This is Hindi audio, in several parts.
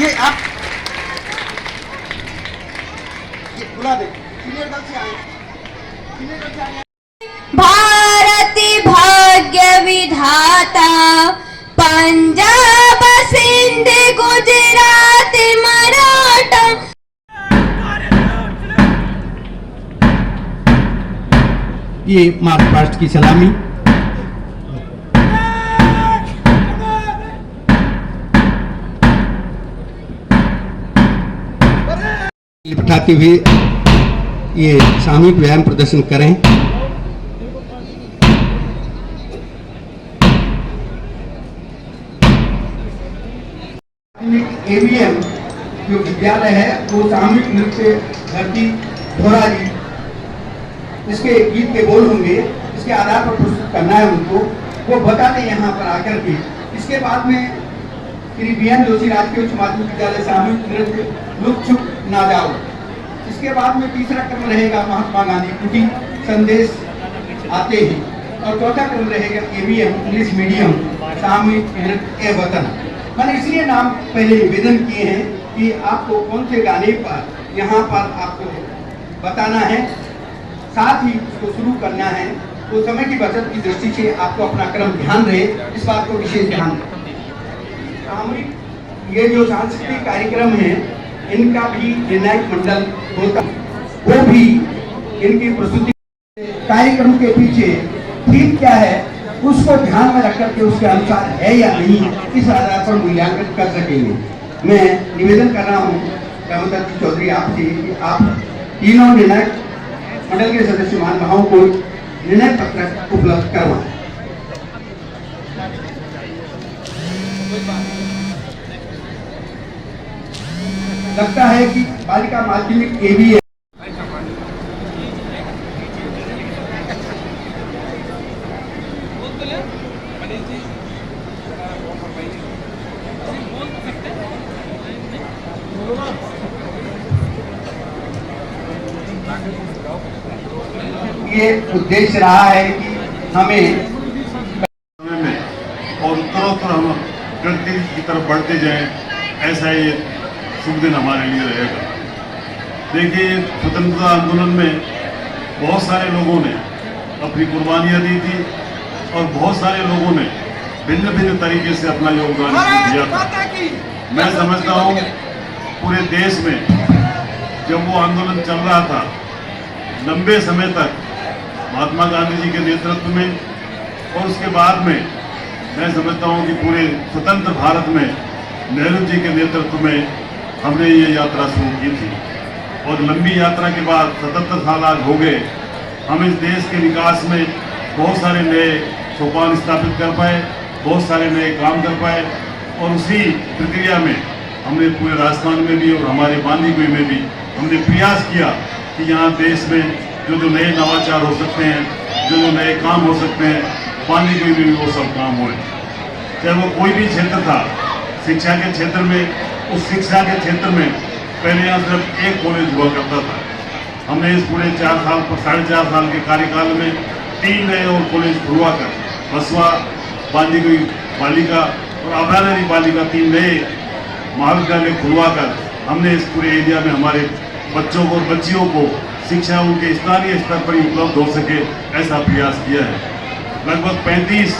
ये आप ये बुला दे सीनियर दल से आए सीनियर दल से आए भारती भाग्य विधाता पंजाब सिंध गुजरात मराठा। ये मार्च पास्ट की सलामी लिपटाते हुए ये सामूहिक व्यायाम प्रदर्शन करें। एवीएम जो विद्यालय है वो सामूहिक नृत्य धरती धोराजी इसके गीत के बोल होंगे, इसके आधार पर प्रस्तुत करना है उनको, वो बता दें यहाँ पर आकर के। इसके बाद में श्री बीएन जोशी राजकीय उच्च माध्यमिक विद्यालय सामूहिक नृत्य लुक छुप ना जाओ। इसके बाद में तीसरा क्रम रहेगा महात्मा गांधी कुटी संदेश आते ही, और चौथा क्रम रहेगा एवीएम इंग्लिश मीडियम सामूहिक नृत्य ए वतन। मैंने इसलिए नाम पहले निवेदन किए हैं कि आपको कौन से गाने पर यहाँ पर आपको बताना है, साथ ही उसको शुरू करना है, तो समय की बचत की दृष्टि से आपको अपना क्रम ध्यान रहे, इस बात को विशेष ध्यान दें। सामूहिक ये जो सांस्कृतिक कार्यक्रम है इनका भी निर्णायक मंडल होता है, वो भी इनकी प्रस्तुति कार्यक्रम के पीछे ठीक क्या है उसको ध्यान में रख करके उसके अनुसार है या नहीं, इस आधार पर मूल्यांकन कर सकेंगे। मैं निवेदन कर रहा हूँ रामदत्त चौधरी आपसे कि आप तीनों निर्णायक मंडल के सदस्य महानुभावों को निर्णय पत्र उपलब्ध करवाएं। लगता है कि बालिका माध्यमिक एवीएम ये उद्देश्य रहा है कि हमें और उत्तरोत्तर हम प्रगति की तरफ बढ़ते जाएं, ऐसा ये शुभ दिन हमारे लिए रहेगा। देखिए, स्वतंत्रता आंदोलन में बहुत सारे लोगों ने अपनी कुर्बानियां दी थी और बहुत सारे लोगों ने भिन्न भिन्न तरीके से अपना योगदान दिया था। मैं समझता हूँ पूरे देश में जब वो आंदोलन चल रहा था, लंबे समय तक महात्मा गांधी जी के नेतृत्व में और उसके बाद में मैं समझता हूँ कि पूरे स्वतंत्र भारत में नेहरू जी के नेतृत्व में हमने ये यात्रा शुरू की थी। और लंबी यात्रा के बाद 77 साल आज हो गए, हम इस देश के विकास में बहुत सारे नए सोपान स्थापित कर पाए, बहुत सारे नए काम कर पाए, और उसी प्रक्रिया में हमने पूरे राजस्थान में भी और हमारे बांदीकुई में भी हमने प्रयास किया कि यहाँ देश में जो नए नवाचार हो सकते हैं, जो नए काम हो सकते हैं, बांदीकुई में भी वो सब काम हुए। चाहे वो कोई भी क्षेत्र था, शिक्षा के क्षेत्र में, उस शिक्षा के क्षेत्र में पहले यहाँ सिर्फ एक कॉलेज हुआ करता था। हमने इस पूरे 4 साल के कार्यकाल में 3 नए और कॉलेज खुलवा कर, बसवा, बांदीकुई बालिका और अभ्यारण्य बालिका 3 नए महाविद्यालय खुलवा कर हमने इस पूरे एरिया में हमारे बच्चों को और बच्चियों को शिक्षा उनके स्थानीय स्तर पर ही उपलब्ध हो सके, ऐसा प्रयास किया है। लगभग 35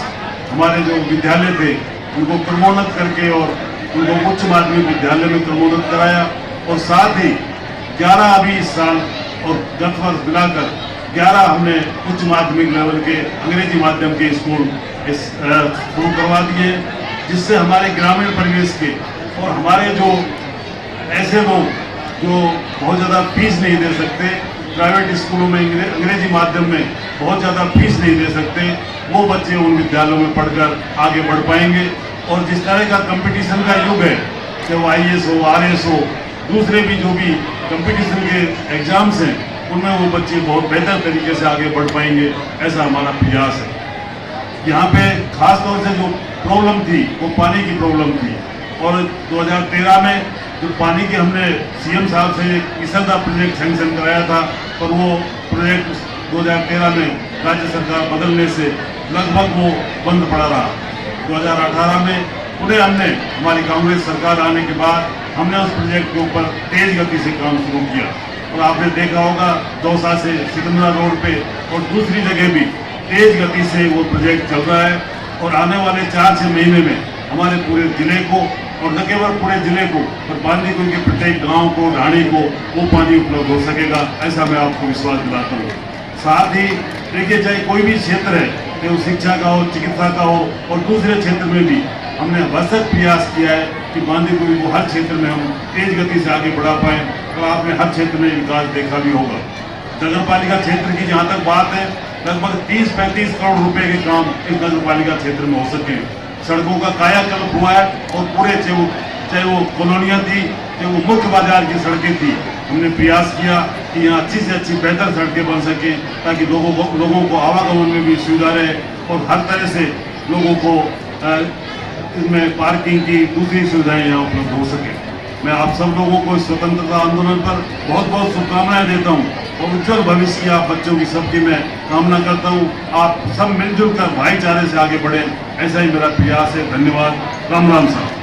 हमारे जो विद्यालय थे उनको क्रमोन्नत करके और उनको उच्च माध्यमिक विद्यालय में क्रमोन्नत कराया, और साथ ही 11 अभी इस साल और गत वर्ष मिलाकर 11 हमने उच्च माध्यमिक लेवल के अंग्रेजी माध्यम के स्कूल शुरू करवा दिए, जिससे हमारे ग्रामीण परिवेश के और हमारे जो ऐसे लोग जो बहुत ज़्यादा फीस नहीं दे सकते, प्राइवेट स्कूलों में अंग्रेजी माध्यम में बहुत ज़्यादा फीस नहीं दे सकते, वो बच्चे उन विद्यालयों में पढ़कर आगे बढ़ पाएंगे। और जिस तरह का कंपटीशन का युग है, चाहे वो IAS हो, RS हो, दूसरे भी जो भी कंपटीशन के एग्जाम्स हैं, उनमें वो बच्चे बहुत बेहतर तरीके से आगे बढ़ पाएंगे, ऐसा हमारा प्रयास है। यहाँ पे खास तौर से जो प्रॉब्लम थी वो पानी की प्रॉब्लम थी, और 2013 में जो पानी के हमने CM साहब से इसलदा प्रोजेक्ट सैंक्शन कराया था, और वो प्रोजेक्ट 2013 में राज्य सरकार बदलने से लगभग वो बंद पड़ा रहा। 2018 में पुनः हमने हमारी कांग्रेस सरकार आने के बाद हमने उस प्रोजेक्ट के ऊपर तेज गति से काम शुरू किया और आपने देखा होगा दौसा से सिकंदरा रोड पे और दूसरी जगह भी तेज गति से वो प्रोजेक्ट चल रहा है और आने वाले 4-6 महीने में हमारे पूरे जिले को और न केवल पूरे जिले को पर बांदीकुई के प्रत्येक गांव को, ढाणी को वो पानी उपलब्ध हो सकेगा, ऐसा मैं आपको विश्वास दिलाता हूँ। साथ ही देखिए, चाहे कोई भी क्षेत्र है, चाहे वो शिक्षा का हो, चिकित्सा का हो और दूसरे क्षेत्र में भी हमने भरसक प्रयास किया है कि बांदीकुई को हर क्षेत्र में हम तेज गति से आगे बढ़ा पाएँ और आपने हर क्षेत्र में विकास देखा भी होगा। नगर पालिका क्षेत्र की जहाँ तक बात है, लगभग 30-35 करोड़ रुपए के काम इस नगर पालिका क्षेत्र में हो सके। सड़कों का कायाकल्प हुआ है और पूरे चाहे वो कॉलोनियाँ थी, चाहे वो मुख्य बाजार की सड़कें थी, हमने प्रयास किया कि यहाँ अच्छी से अच्छी बेहतर सड़कें बन सकें ताकि लोगों को आवागमन में भी सुविधा रहे और हर तरह से लोगों को इसमें पार्किंग की दूसरी सुविधाएं यहाँ उपलब्ध हो सके। मैं आप सब लोगों को इस स्वतंत्रता आंदोलन पर बहुत बहुत शुभकामनाएं देता हूँ और उज्जवल भविष्य की आप बच्चों की सबकी मैं कामना करता हूँ। आप सब मिलजुल कर भाईचारे से आगे बढ़ें, ऐसा ही मेरा प्रयास है। धन्यवाद। राम राम साहब।